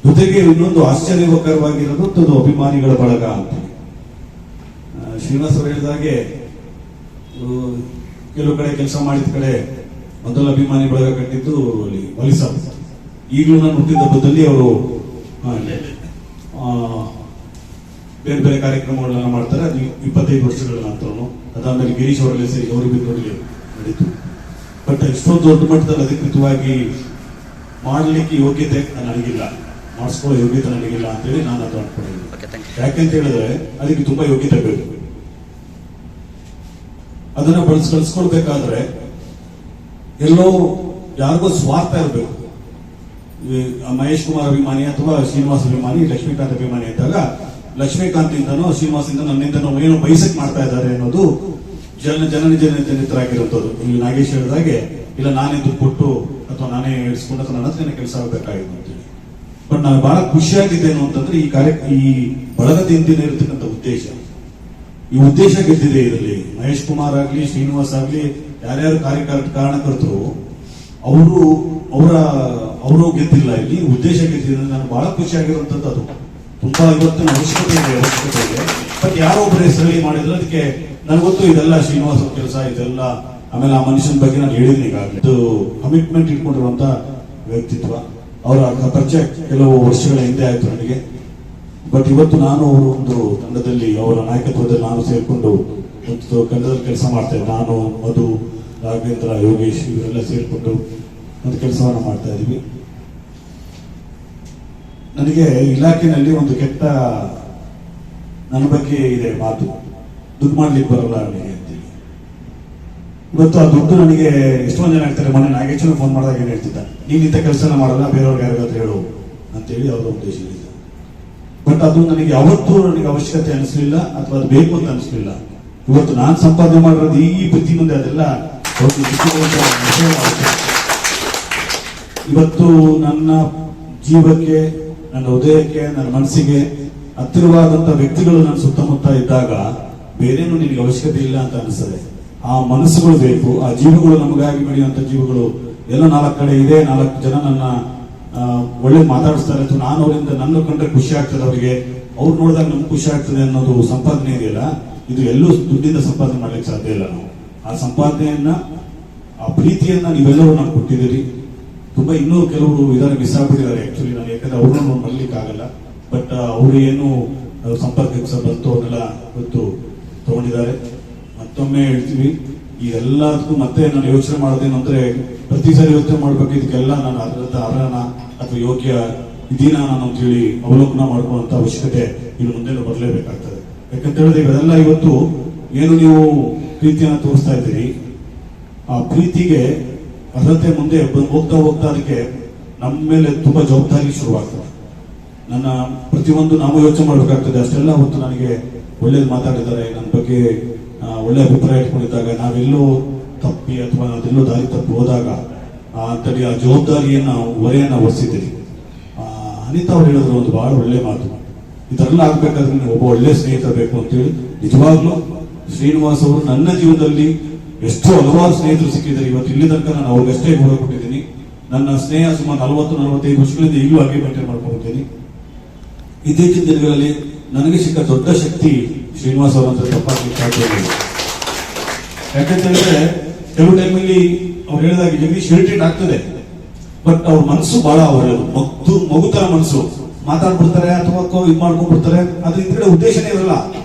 ಜೊತೆಗೆ ಇನ್ನೊಂದು ಆಶ್ಚರ್ಯಕರವಾಗಿರೋದು ಅದು ಅಭಿಮಾನಿಗಳ ಬಳಗ ಅಂತ. ಶ್ರೀನಿವಾಸ್ ಅವರು ಹೇಳಿದಾಗೆ ಕೆಲವು ಕಡೆ ಕೆಲಸ ಮಾಡಿದ ಕಡೆ ಮೊದಲ ಅಭಿಮಾನಿ ಬಳಗ ಕಟ್ಟಿದ್ದು ಅಲ್ಲಿ ವಲಿಸ. ಈಗಲೂ ನಾನು ಹುಟ್ಟಿದ ಹಬ್ಬದಲ್ಲಿ ಅವರು ಬೇರೆ ಬೇರೆ ಕಾರ್ಯಕ್ರಮಗಳನ್ನ ಮಾಡ್ತಾರೆ. ಅದು 25 ವರ್ಷಗಳ ನಂತರ. ಅದಾದ್ಮೇಲೆ ಗಿರೀಶ್ ಅವರಲ್ಲಿ ಸೇರಿ ಗೌರಿಬಿದನೂರಿಗೆ ನಡೀತು. ಬಟ್ ಎಷ್ಟೊಂದು ದೊಡ್ಡ ಮಟ್ಟದಲ್ಲಿ ಅಧಿಕೃತವಾಗಿ ಮಾಡಲಿಕ್ಕೆ ಯೋಗ್ಯತೆ ನನಗಿಲ್ಲ, ಮಾಡಿಸ್ಕೊಳ್ಳೋ ಯೋಗ್ಯತೆ ನನಗಿಲ್ಲ ಅಂತೇಳಿ ನಾನು ಅದು ಅನ್ಕೊಂಡಿದ್ದೀನಿ. ಯಾಕೆಂತ ಹೇಳಿದ್ರೆ ಅದಕ್ಕೆ ತುಂಬಾ ಯೋಗ್ಯತೆ ಬೇಕು. ಅದನ್ನ ಕಳಿಸ್ಕೊಳ್ಬೇಕಾದ್ರೆ ಎಲ್ಲೋ ಯಾರಿಗೋ ಸ್ವಾರ್ಥ ಇರಬೇಕು. ಮಹೇಶ್ ಕುಮಾರ್ ಅಭಿಮಾನಿ ಅಥವಾ ಶ್ರೀನಿವಾಸ್ ಅಭಿಮಾನಿ, ಲಕ್ಷ್ಮೀಕಾಂತ್ ಅಭಿಮಾನಿ ಇದ್ದಾಗ ಲಕ್ಷ್ಮೀಕಾಂತ್ ಇಂದನೋ ಶ್ರೀನಿವಾಸ್ ಇಂದ ನನ್ನಿಂದನೋ ಏನೋ ಬಯಸಕ್ ಮಾಡ್ತಾ ಇದ್ದಾರೆ ಅನ್ನೋದು ಜನಿತರಾಗಿರುವಂತದ್ದು. ಇಲ್ಲಿ ನಾಗೇಶ್ ಹೇಳಿದಾಗೆ ಇಲ್ಲ ನಾನೇ ದುಡ್ಡು ಕೊಟ್ಟು ಅಥವಾ ನಾನೇ ಇಳಿಸ್ಕೊಂಡು ಅಥವಾ ನನ್ನ ಹತ್ರನೇ ಕೆಲಸ ಆಗಬೇಕಾಗಿತ್ತು ಅಂತೇಳಿ. ಬಟ್ ನಾನು ಬಹಳ ಖುಷಿಯಾಗಿದ್ದೇನು ಅಂತಂದ್ರೆ ಈ ಬಳಗದ ಹಿಂದಿನ ಇರತಕ್ಕಂಥ ಉದ್ದೇಶ, ಈ ಉದ್ದೇಶ ಗೆದ್ದಿದೆ. ಇದರಲ್ಲಿ ಮಹೇಶ್ ಕುಮಾರ್ ಆಗ್ಲಿ, ಶ್ರೀನಿವಾಸ್ ಆಗ್ಲಿ, ಯಾರ್ಯಾರು ಕಾರಣಕರ್ತರು ಅವರು ಗೆದ್ದಿಲ್ಲ, ಇಲ್ಲಿ ಉದ್ದೇಶ ಗೆದ್ದಿದೆ. ನಾನು ಬಹಳ ಖುಷಿಯಾಗಿರುವಂತದ್ದು ಅದು. ತುಂಬಾ ಇವತ್ತಿನ ಅವಶ್ಯಕತೆ ಇದೆ. ಬಟ್ ಯಾರೋ ಒಬ್ಬರ ಹೆಸರಲ್ಲಿ ಮಾಡಿದ್ರೆ ಅದಕ್ಕೆ ನನಗೊತ್ತು ಇದೆಲ್ಲ ಶ್ರೀನಿವಾಸ್ ಅವ್ರ ಕೆಲಸ ಇದೆಲ್ಲ. ಆಮೇಲೆ ಆ ಮನುಷ್ಯನ ಬಗ್ಗೆ ನಾನು ಹೇಳಿದ್ದೀನಿ ಈಗಾಗಲೇ. ಇದು ಕಮಿಟ್ಮೆಂಟ್ ಇಟ್ಕೊಂಡಿರುವಂತ ವ್ಯಕ್ತಿತ್ವ. ಅವರ ಪರಿಚಯ ಕೆಲವು ವರ್ಷಗಳ ಹಿಂದೆ ಆಯ್ತು ನನಗೆ. ಬಟ್ ಇವತ್ತು ನಾನು ಅವರು ಒಂದು ತಂಡದಲ್ಲಿ, ಅವರ ನಾಯಕತ್ವದಲ್ಲಿ ನಾನು ಸೇರ್ಕೊಂಡು ಒಂದು ತಂಡದಲ್ಲಿ ಕೆಲಸ ಮಾಡ್ತಾ ಇದ್ದೆ. ನಾನು, ಮಧು, ರಾಘವೇಂದ್ರ, ಯೋಗೇಶ್ ಇವರೆಲ್ಲ ಸೇರ್ಕೊಂಡು ಒಂದು ಕೆಲಸವನ್ನ ಮಾಡ್ತಾ ಇದೀವಿ. ನನಗೆ ಇಲಾಖೆಯಲ್ಲಿ ಒಂದು ಕೆಟ್ಟ ನನ್ನ ಬಗ್ಗೆ ಇದೆ ಮಾತು, ದುಡ್ಡು ಮಾಡ್ಲಿಕ್ಕೆ ಬರಲ್ಲ ಅವನಿಗೆ ಅಂತೇಳಿ. ಇವತ್ತು ಆ ದುಡ್ಡು ನನಗೆ ಎಷ್ಟೊಂದು ಜನ ಹೇಳ್ತಾರೆ. ಮೊನ್ನೆ ನಾಗೇಶ್ವರ ಫೋನ್ ಮಾಡಿದಾಗ ಏನ್ ಹೇಳ್ತಿದ್ದ, ನೀನ್ ಇಂಥ ಕೆಲಸನ ಮಾಡಲ್ಲ, ಬೇರೆಯವ್ರಿಗೆ ಯಾರಿಗಾದ್ರೂ ಹೇಳು ಅಂತೇಳಿ ಅವರ ಉದ್ದೇಶ ಇದೆ. ಬಟ್ ಅದು ನನಗೆ ಯಾವತ್ತೂ ನನಗೆ ಅವಶ್ಯಕತೆ ಅನಿಸ್ಲಿಲ್ಲ ಅಥವಾ ಅದು ಬೇಕು ಅಂತ ಅನಿಸ್ಲಿಲ್ಲ. ಇವತ್ತು ನಾನು ಸಂಪಾದನೆ ಮಾಡಿರೋದು ಈ ಬುದ್ಧಿ ಮುಂದೆ ಅದೆಲ್ಲ ಇವತ್ತು ನನ್ನ ಜೀವಕ್ಕೆ, ನನ್ನ ಹೃದಯಕ್ಕೆ, ನನ್ನ ಮನಸ್ಸಿಗೆ ಹತ್ತಿರವಾದಂತಹ ವ್ಯಕ್ತಿಗಳು ನನ್ನ ಸುತ್ತಮುತ್ತ ಇದ್ದಾಗ ಬೇರೇನು ನಿನಗೆ ಅವಶ್ಯಕತೆ ಇಲ್ಲ ಅಂತ ಅನಿಸ್ತದೆ. ಆ ಮನಸ್ಸುಗಳು ಬೇಕು, ಆ ಜೀವಗಳು ನಮಗಾಗಿ ಬೆಳೆಯುವಂತ ಜೀವಗಳು ಎಲ್ಲ 4 ಕಡೆ ಇದೆ. 4 ಜನ ನನ್ನ ಒಳ್ಳೆ ಮಾತಾಡಿಸ್ತಾರೆ ಅಥವಾ ನಾನು ಅವರಿಂದ ನನ್ನ ಕಂಡ್ರೆ ಖುಷಿ ಆಗ್ತದೆ, ಅವರಿಗೆ ಅವ್ರು ನೋಡಿದಾಗ ನಮ್ಗೆ ಖುಷಿ ಆಗ್ತದೆ ಅನ್ನೋದು ಸಂಪಾದನೆ ಇದೆಯಲ್ಲ, ಇದು ಎಲ್ಲೂ ದುಡ್ಡಿಂದ ಸಂಪಾದನೆ ಮಾಡ್ಲಿಕ್ಕೆ ಸಾಧ್ಯ ಇಲ್ಲ. ನಾವು ಆ ಸಂಪಾದನೆಯನ್ನ, ಆ ಪ್ರೀತಿಯನ್ನ ನೀವೆಲ್ಲರೂ ನಾನು ಕೊಟ್ಟಿದ್ದೀರಿ. ತುಂಬಾ ಇನ್ನೂ ಕೆಲವರು ಇದನ್ನ ಮಿಸ್ ಆಗ್ಬಿಟ್ಟಿದ್ದಾರೆ ಆಕ್ಚುಲಿ. ನಾನು ಯಾಕಂದ್ರೆ ಅವ್ರನ್ನ ಮರಲಿಕ್ಕೆ ಆಗಲ್ಲ. ಬಟ್ ಅವರು ಏನು ಸಂಪರ್ಕಕ್ಕೆ ಬಂತು ಅವನ್ನೆಲ್ಲ ಇವತ್ತು ತಗೊಂಡಿದ್ದಾರೆ. ಮತ್ತೊಮ್ಮೆ ಹೇಳ್ತೀವಿ, ಈ ಎಲ್ಲದಕ್ಕೂ ಮತ್ತೆ ನಾನು ಯೋಚನೆ ಮಾಡೋದೇನು ಅಂದ್ರೆ, ಪ್ರತಿ ಸಾರಿ ಯೋಚನೆ ಮಾಡ್ಬೇಕು ಇದಕ್ಕೆಲ್ಲ ನಾನು ಅರ್ಹನ ಅಥವಾ ಯೋಗ್ಯ ಇದೀನ ನಾನು ಅಂತೇಳಿ ಅವಲೋಕನ ಮಾಡ್ಕೊಳ್ಳುವಂತ ಅವಶ್ಯಕತೆ ಇನ್ನು ಮುಂದೆ ಬರಲೇಬೇಕಾಗ್ತದೆ. ಯಾಕಂತ ಹೇಳಿದ್ರೆ ಇವೆಲ್ಲ ಇವತ್ತು ಏನು ನೀವು ಪ್ರೀತಿಯನ್ನ ತೋರಿಸ್ತಾ ಇದ್ದೀರಿ, ಆ ಪ್ರೀತಿಗೆ ಅರ್ಹತೆ ಮುಂದೆ ಹೋಗ್ತಾ ಅದಕ್ಕೆ ನಮ್ಮ ಮೇಲೆ ತುಂಬಾ ಜವಾಬ್ದಾರಿ ಶುರುವಾಗ್ತದೆ. ನನ್ನ ಪ್ರತಿಯೊಂದು ನಾವು ಯೋಚನೆ ಮಾಡಬೇಕಾಗ್ತದೆ. ಅಷ್ಟೆಲ್ಲ ಹೊತ್ತು ನನಗೆ ಒಳ್ಳೇದು ಮಾತಾಡಿದ್ದಾರೆ, ನನ್ನ ಬಗ್ಗೆ ಒಳ್ಳೆ ಅಭಿಪ್ರಾಯ ಇಟ್ಕೊಂಡಿದ್ದಾಗ, ನಾವೆಲ್ಲೋ ತಪ್ಪಿ ಅಥವಾ ನಾವೆಲ್ಲೋ ದಾರಿ ತಪ್ಪಿ ಹೋದಾಗ ಅಂತೇಳಿ ಆ ಜವಾಬ್ದಾರಿಯನ್ನ ಹೊರೆಯನ್ನ ಹೊರಿಸಿದ್ದೀರಿ. ಅನಿತಾ ಅವ್ರು ಹೇಳಿದ್ರು ಒಂದು ಬಹಳ ಒಳ್ಳೆ ಮಾತು, ಇದೆಲ್ಲ ಆಗ್ಬೇಕಾದ್ರೆ ಒಬ್ಬ ಒಳ್ಳೆ ಸ್ನೇಹಿತ ಬೇಕು ಅಂತೇಳಿ. ನಿಜವಾಗ್ಲೂ ಶ್ರೀನಿವಾಸ್ ಅವರು ನನ್ನ ಜೀವನದಲ್ಲಿ ಎಷ್ಟೋ ಹಲವಾರು ಸ್ನೇಹಿತರು ಸಿಕ್ಕಿದ್ದಾರೆ. ಇವತ್ತು ಇಲ್ಲಿ ತನಕ ನಾನು ಅವ್ರಿಗಷ್ಟೇ ಗೌರವ ಕೊಟ್ಟಿದ್ದೀನಿ. ನನ್ನ ಸ್ನೇಹ ಸುಮಾರು 40-45 ವರ್ಷಗಳಿಂದ ಈಗಲೂ ಹಾಗೆ ಮೇಂಟೈನ್ ಮಾಡ್ಕೊಂಡಿದ್ದೀನಿ. ಇತ್ತೀಚಿನ ದಿನಗಳಲ್ಲಿ ನನಗೆ ಸಿಕ್ಕ ದೊಡ್ಡ ಶಕ್ತಿ ಶ್ರೀನಿವಾಸ್ ಅವರಂತ ತಪ್ಪಾಗ್ಲಿಕ್ಕೆ ಸಾಧ್ಯ ಇಲ್ಲ. ಯಾಕಂತಂದ್ರೆ ಕೆಲವು ಟೈಮಲ್ಲಿ ಅವ್ರು ಹೇಳಿದಾಗ ಜಗದೀಶ್ ಇರಿಟೇಟ್ ಆಗ್ತದೆ. ಬಟ್ ಅವ್ರ ಮನಸ್ಸು ಬಹಳ ಒಳ್ಳೆಯದು, ಮಗುತರ ಮನಸ್ಸು. ಮಾತಾಡ್ಬಿಡ್ತಾರೆ ಅಥವಾ ಇದು ಮಾಡ್ಕೊಂಡ್ಬಿಡ್ತಾರೆ, ಅದ್ರ ಹಿಂದ್ಗಡೆ ಉದ್ದೇಶನೇ ಇರಲ್ಲ.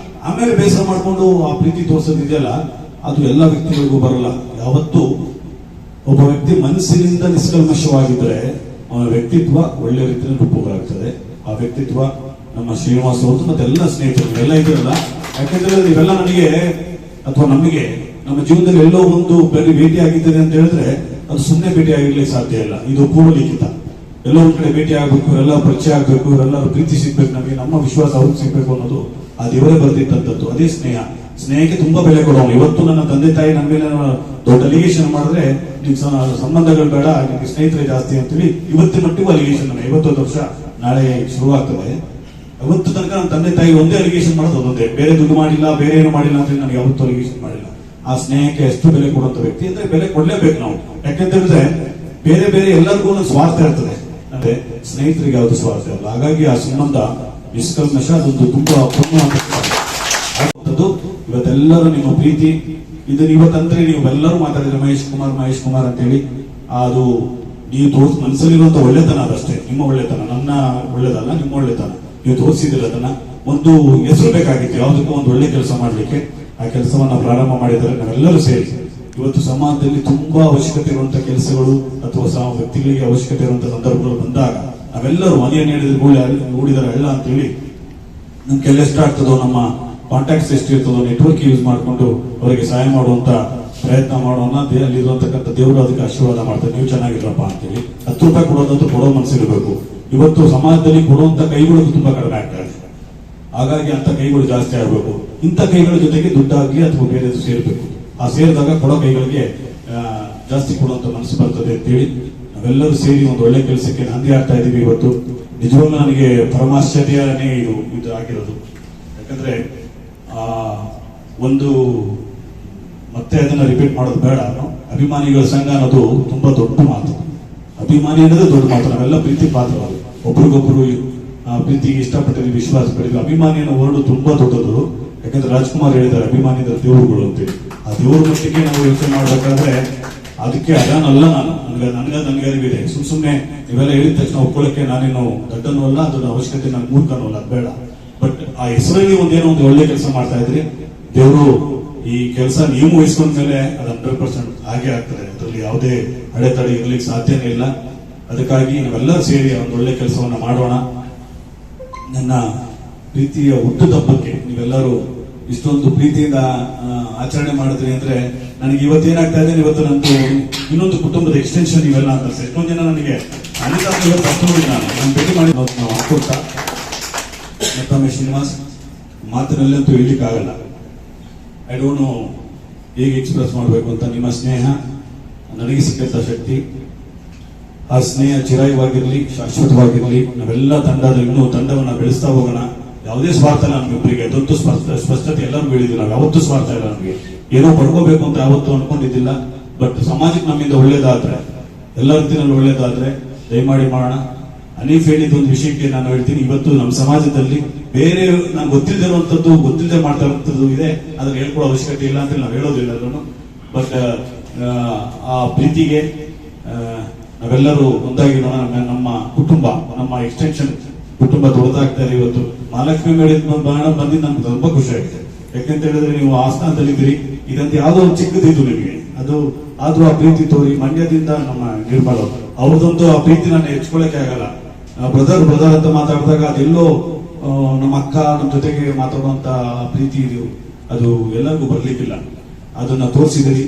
ಆಮೇಲೆ ಬೇಸರ ಮಾಡ್ಕೊಂಡು ಆ ಪ್ರೀತಿ ತೋರಿಸೋದಿದೆಯಲ್ಲ, ಅದು ಎಲ್ಲ ವ್ಯಕ್ತಿಗಳಿಗೂ ಬರಲ್ಲ. ಯಾವತ್ತು ಒಬ್ಬ ವ್ಯಕ್ತಿ ಮನಸ್ಸಿನಿಂದ ನಿಷ್ಕಲ್ಮಶವಾಗಿದ್ರೆ ಅವನ ವ್ಯಕ್ತಿತ್ವ ಒಳ್ಳೆ ರೀತಿಯಲ್ಲಿ ರೂಪುಗೊಳ್ಳುತ್ತದೆ. ಆ ವ್ಯಕ್ತಿತ್ವ ನಮ್ಮ ಶ್ರೀನಿವಾಸ್ ಅವರು ಮತ್ತೆ ಎಲ್ಲ ಸ್ನೇಹಿತರು ಎಲ್ಲ ಇದ್ರಲ್ಲ. ಯಾಕಂದ್ರೆ ನೀವೆಲ್ಲ ನನಗೆ ಅಥವಾ ನಮಗೆ ನಮ್ಮ ಜೀವನದಲ್ಲಿ ಎಲ್ಲೋ ಒಂದು ಭೇಟಿ ಆಗಿದ್ದೇನೆ ಅಂತ ಹೇಳಿದ್ರೆ ಅದು ಸುಮ್ಮನೆ ಭೇಟಿ ಆಗಿರ್ಲಿಕ್ಕೆ ಸಾಧ್ಯ ಇಲ್ಲ. ಇದು ಪೂರ್ವಲಿಖಿತ. ಎಲ್ಲೋ ಒಂದ್ ಕಡೆ ಭೇಟಿ ಆಗ್ಬೇಕು, ಇವರೆಲ್ಲ ಪರಿಚಯ ಆಗ್ಬೇಕು, ಇವರೆಲ್ಲರೂ ಪ್ರೀತಿ ಸಿಗ್ಬೇಕು, ನಮಗೆ ನಮ್ಮ ವಿಶ್ವಾಸ ಅವ್ರಿಗೆ ಸಿಗ್ಬೇಕು ಅನ್ನೋದು ಆ ದೇವರೇ ಬರ್ತಿತ್ತಂತದ್ದು. ಅದೇ ಸ್ನೇಹ. ಸ್ನೇಹಕ್ಕೆ ತುಂಬಾ ಬೆಲೆ ಕೊಡೋಣ. ಇವತ್ತು ನನ್ನ ತಂದೆ ತಾಯಿ ನನ್ನ ಮೇಲೆ ದೊಡ್ಡ ಅಲಿಗೇಷನ್ ಮಾಡಿದ್ರೆ ನಿಮ್ ಸಂಬಂಧಗಳು ಬೇಡ, ನಿಮ್ಗೆ ಸ್ನೇಹಿತರೆ ಜಾಸ್ತಿ ಅಂತೇಳಿ ಇವತ್ತಿನ ಮಟ್ಟಿಗೂ ಅಲಿಗೇಷನ್. 51 ವರ್ಷ ನಾಳೆ ಶುರುವಾಗ್ತದೆ. ಅವತ್ತು ತನಕ ನನ್ನ ತಂದೆ ತಾಯಿ ಒಂದೇ ಅಲಿಗೇಷನ್ ಮಾಡೋದು ಒಂದೇ, ಬೇರೆ ದುಡ್ಡು ಮಾಡಿಲ್ಲ, ಬೇರೆ ಏನು ಮಾಡಿಲ್ಲ ಅಂತ ನನಗೆ ಯಾವತ್ತೂ ಅಲಿಗೇಷನ್ ಮಾಡಿಲ್ಲ. ಆ ಸ್ನೇಹಕ್ಕೆ ಎಷ್ಟು ಬೆಲೆ ಕೊಡುವಂತ ವ್ಯಕ್ತಿ ಅಂದ್ರೆ ಬೆಲೆ ಕೊಡ್ಲೇಬೇಕು ನಾವು. ಯಾಕಂತ ಹೇಳಿದ್ರೆ ಬೇರೆ ಬೇರೆ ಎಲ್ಲರಿಗೂ ಒಂದು ಸ್ವಾರ್ಥ ಇರ್ತದೆ. ನನ್ನ ಇರುತ್ತೆ, ಸ್ನೇಹಿತರಿಗೆ ಯಾವುದು ಸ್ವಾರ್ಥ ಇಲ್ಲ. ಹಾಗಾಗಿ ಆ ಸಂಬಂಧ ನಿಷ್ಕಲ್ಮಶ, ಅದೊಂದು ತುಂಬಾ ಪೂರ್ಣವಾದದ್ದು. ಇವತ್ತೆಲ್ಲರೂ ನಿಮ್ಮ ಪ್ರೀತಿ ಇದನ್ನ ಇವತ್ತಂದ್ರೆ ನೀವೆಲ್ಲರೂ ಮಾತಾಡಿದ್ರೆ ಮಹೇಶ್ ಕುಮಾರ್ ಅಂತ ಹೇಳಿ, ಅದು ನೀವು ಮನಸ್ಸಲ್ಲಿರುವಂತ ಒಳ್ಳೆತನ ಅದಷ್ಟೇ, ನಿಮ್ಮ ಒಳ್ಳೆತನ, ನನ್ನ ಒಳ್ಳೆದಲ್ಲ, ನಿಮ್ಮ ಒಳ್ಳೆತನ ನೀವು ತೋರಿಸಿದಿಲ್ಲ. ಅದನ್ನ ಒಂದು ಹೆಸರು ಬೇಕಾಗಿತ್ತು ಯಾವುದಕ್ಕೂ ಒಂದು ಒಳ್ಳೆ ಕೆಲಸ ಮಾಡ್ಲಿಕ್ಕೆ. ಆ ಕೆಲಸವನ್ನ ಪ್ರಾರಂಭ ಮಾಡಿದರೆ ನಾವೆಲ್ಲರೂ ಸೇರಿ ಇವತ್ತು ಸಮಾಜದಲ್ಲಿ ತುಂಬಾ ಅವಶ್ಯಕತೆ ಇರುವಂತಹ ಕೆಲಸಗಳು ಅಥವಾ ವ್ಯಕ್ತಿಗಳಿಗೆ ಅವಶ್ಯಕತೆ ಇರುವಂತಹ ಸಂದರ್ಭಗಳು ಬಂದಾಗ ನಾವೆಲ್ಲರೂ ಮನೆಯನ್ನು ಹೇಳಿದ್ರೆ ಗೂಡಿದರೆ ಅಲ್ಲ ಅಂತೇಳಿ ನಮ್ಗೆ ಎಷ್ಟು ಆಗ್ತದೋ, ನಮ್ಮ ಕಾಂಟ್ಯಾಕ್ಟ್ಸ್ ಎಷ್ಟಿರ್ತದೋ, ನೆಟ್ವರ್ಕ್ ಯೂಸ್ ಮಾಡಿಕೊಂಡು ಅವರಿಗೆ ಸಹಾಯ ಮಾಡುವಂತ ಪ್ರಯತ್ನ ಮಾಡೋಣ. ಅಲ್ಲಿರುವಂತಕ್ಕಂಥ ದೇವರು ಅದಕ್ಕೆ ಆಶೀರ್ವಾದ ಮಾಡ್ತಾರೆ, ನೀವು ಚೆನ್ನಾಗಿರಪ್ಪ ಅಂತೇಳಿ. 10 ರೂಪಾಯಿ ಕೊಡೋದಂತೂ ಕೊಡೋ ಮನಸ್ಸಿರಬೇಕು. ಇವತ್ತು ಸಮಾಜದಲ್ಲಿ ಕೊಡುವಂತ ಕೈಗಳು ತುಂಬಾ ಕಡಿಮೆ ಆಗ್ತಾ ಇದೆ. ಹಾಗಾಗಿ ಅಂತ ಕೈಗಳು ಜಾಸ್ತಿ ಆಗಬೇಕು. ಇಂಥ ಕೈಗಳ ಜೊತೆಗೆ ದುಡ್ಡಾಗ್ಲಿ ಅಥವಾ ಬೇರೆ ಸೇರ್ಬೇಕು. ಆ ಸೇರಿದಾಗ ಕೊಡೋ ಕೈಗಳಿಗೆ ಜಾಸ್ತಿ ಕೊಡುವಂತ ಮನಸ್ಸು ಬರ್ತದೆ ಅಂತೇಳಿ ನಾವೆಲ್ಲರೂ ಸೇರಿ ಒಂದು ಒಳ್ಳೆ ಕೆಲಸಕ್ಕೆ ನಾಂದಿ ಆಗ್ತಾ ಇದೀವಿ. ಇವತ್ತು ನಿಜವಾಗ್ಲೂ ನನಗೆ ಪರಮಾಶ್ಚರ್ಯನೇ ಇದು ಆಗಿರೋದು. ಯಾಕಂದ್ರೆ ಒಂದು ಮತ್ತೆ ಅದನ್ನ ರಿಪೀಟ್ ಮಾಡೋದು ಬೇಡ. ಅಭಿಮಾನಿಗಳ ಸಂಘ ಅನ್ನೋದು ತುಂಬಾ ದೊಡ್ಡ ಮಾತು. ಅಭಿಮಾನಿ ಅನ್ನೋದು ದೊಡ್ಡ ಮಾತು. ನಾವೆಲ್ಲ ಪ್ರೀತಿ ಪಾತ್ರರು, ಒಬ್ರಿಗೊಬ್ರು ಪ್ರೀತಿಗೆ ಇಷ್ಟಪಟ್ಟಿದ್ವಿ, ವಿಶ್ವಾಸ ಪಟ್ಟಿದ್ವಿ. ಅಭಿಮಾನಿ ಅನ್ನೋ ವರ್ಡ್ ತುಂಬಾ ದೊಡ್ಡದು. ಯಾಕಂದ್ರೆ ರಾಜ್ಕುಮಾರ್ ಹೇಳಿದ್ದಾರೆ ಅಭಿಮಾನಿದ ದೇವರುಗಳು ಅಂತೇಳಿ. ಆ ದೇವ್ರ ಮಟ್ಟಿಗೆ ನಾವು ಯೋಚನೆ ಮಾಡ್ಬೇಕಾದ್ರೆ ಅದಕ್ಕೆ ಅದಾನಲ್ಲ ನಾನು, ನನಗೆ ಅರಿವಿದೆ. ಸುಮ್ನೆ ನೀವೆಲ್ಲ ಹೇಳಿದ ತಕ್ಷಣ ಒಪ್ಕೊಳ್ಳಕ್ಕೆ ನಾನೇನು ದೊಡ್ಡನೂ ಅಲ್ಲ, ಅದನ್ನ ಅವಶ್ಯಕತೆ ನಾನು ಮೂರ್ಖನೂ ಅಲ್ಲ, ಬೇಡ. ಬಟ್ ಆ ಹೆಸರಲ್ಲಿ ಒಂದೇನೋ ಒಂದು ಒಳ್ಳೆ ಕೆಲಸ ಮಾಡ್ತಾ ಇದ್ರಿ, ದೇವರು ಈ ಕೆಲಸ ನೀವು ವಹಿಸ್ಕೊಂಡ್ಮೇಲೆ ಅದು 100% ಹಾಗೆ ಆಗ್ತದೆ. ಅದರಲ್ಲಿ ಯಾವುದೇ ಅಡೆತಡೆ ಇರ್ಲಿಕ್ಕೆ ಸಾಧ್ಯನೇ ಇಲ್ಲ. ಅದಕ್ಕಾಗಿ ನಾವೆಲ್ಲರೂ ಸೇರಿ ಒಂದು ಒಳ್ಳೆ ಕೆಲಸವನ್ನ ಮಾಡೋಣ. ನನ್ನ ಪ್ರೀತಿಯ ಹುಟ್ಟುಹಬ್ಬಕ್ಕೆ ನೀವೆಲ್ಲರೂ ಇಷ್ಟೊಂದು ಪ್ರೀತಿಯಿಂದ ಆಚರಣೆ ಮಾಡಿದ್ರಿ ಅಂದ್ರೆ ನನಗೆ ಇವತ್ತೇನಾಗ್ತಾ ಇದೆ, ಇವತ್ತು ನಂದು ಇನ್ನೊಂದು ಕುಟುಂಬದ ಎಕ್ಸ್ಟೆನ್ಷನ್ ಇವೆಲ್ಲ ಅಂತ ಎಷ್ಟೊಂದು ಜನ ನನಗೆ ನಾನು ಭೇಟಿ ಮಾಡಿ ನಾವು ಅನ್ಕೊಳ್ತಾ ಮತ್ತೊಮ್ಮೆ ಶ್ರೀನಿವಾಸ್ ಮಾತಿನಲ್ಲಂತೂ ಹೇಳಲಿಕ್ಕಾಗಲ್ಲ. ಐ ಡೋಂಟ್ ನೋ ಹೇಗೆ ಎಕ್ಸ್ಪ್ರೆಸ್ ಮಾಡಬೇಕು ಅಂತ. ನಿಮ್ಮ ಸ್ನೇಹ ನನಗೆ ಸಿಕ್ಕಂತ ಶಕ್ತಿ, ಆ ಸ್ನೇಹ ಚಿರಾಯವಾಗಿರ್ಲಿ, ಶಾಶ್ವತವಾಗಿರ್ಲಿ. ನಾವೆಲ್ಲ ಇನ್ನೂ ತಂಡವನ್ನ ಬೆಳೆಸ್ತಾ ಹೋಗೋಣ. ಯಾವುದೇ ಸ್ವಾರ್ಥ ಇಲ್ಲ ನಮ್ಮಿಬ್ಬರಿಗೆ, ಅದೊಂದು ಸ್ಪಷ್ಟತೆ ಎಲ್ಲರೂ ಹೇಳಿದ್ವಿ. ನಾವು ಯಾವತ್ತೂ ಸ್ವಾರ್ಥ ಇಲ್ಲ, ನಮಗೆ ಏನೋ ಪಡ್ಕೋಬೇಕು ಅಂತ ಯಾವತ್ತೂ ಅನ್ಕೊಂಡಿದ್ದಿಲ್ಲ. ಬಟ್ ಸಮಾಜಕ್ಕೆ ನಮ್ಮಿಂದ ಒಳ್ಳೇದಾದ್ರೆ, ಎಲ್ಲ ರೀತಿಯಲ್ಲಿ ಒಳ್ಳೇದಾದ್ರೆ ದಯಮಾಡಿ ಮಾಡೋಣ. ಅನೀಫ್ ಹೇಳಿದ ಒಂದು ವಿಷಯಕ್ಕೆ ನಾನು ಹೇಳ್ತೀನಿ, ಇವತ್ತು ನಮ್ಮ ಸಮಾಜದಲ್ಲಿ ಬೇರೆ ನಾನು ಗೊತ್ತಿಲ್ಲದಿರುವಂತದ್ದು, ಗೊತ್ತಿಲ್ಲದೆ ಮಾಡ್ತಾ ಇರುವಂತದ್ದು ಇದೆ. ಅದನ್ನ ಹೇಳ್ಕೊಳ್ಳೋ ಅವಶ್ಯಕತೆ ಇಲ್ಲ ಅಂತ ನಾವು ಹೇಳೋದಿಲ್ಲ ಅದನ್ನು. ಬಟ್ ಆ ಪ್ರೀತಿಗೆ ನಾವೆಲ್ಲರೂ ಒಂದಾಗಿರೋಣ. ನಮ್ಮ ಕುಟುಂಬ, ನಮ್ಮ ಎಕ್ಸ್ಟೆನ್ಷನ್ ಕುಟುಂಬ ದೊಡ್ಡದಾಗ್ತಾ ಇದೆ. ಇವತ್ತು ಮಹಾಲಕ್ಷ್ಮಿ ಬಾಣ ಬಂದಿದ್ದು ನಮ್ಗೆ ತುಂಬಾ ಖುಷಿ ಆಗಿದೆ. ಯಾಕಂತ ಹೇಳಿದ್ರೆ ನೀವು ಆ ಸ್ಥಾನದಲ್ಲಿದ್ದೀರಿ. ಇದಂತ ಯಾವುದೋ ಒಂದು ಚಿಕ್ಕದಿದ್ದು ನಿಮಗೆ, ಅದು ಆದ್ರೂ ಆ ಪ್ರೀತಿ ತೋರಿ. ಮಂಡ್ಯದಿಂದ ನಮ್ಮ ನಿರ್ಮಲ ಅವ್ರದಂತೂ ಆ ಪ್ರೀತಿ ನಾನು ಹೆಚ್ಕೊಳ್ಳಕ್ಕೆ ಆಗಲ್ಲ. ಬ್ರದರ್ ಅಂತ ಮಾತಾಡಿದಾಗ ಅದೆಲ್ಲೋ ನಮ್ಮ ಅಕ್ಕ ನಮ್ಮ ಜೊತೆಗೆ ಮಾತಾಡುವಂತ ಪ್ರೀತಿ ಇದು, ಅದು ಎಲ್ಲರಿಗೂ ಬರ್ಲಿಕ್ಕಿಲ್ಲ. ಅದನ್ನ ತೋರಿಸಿದಿರಿ.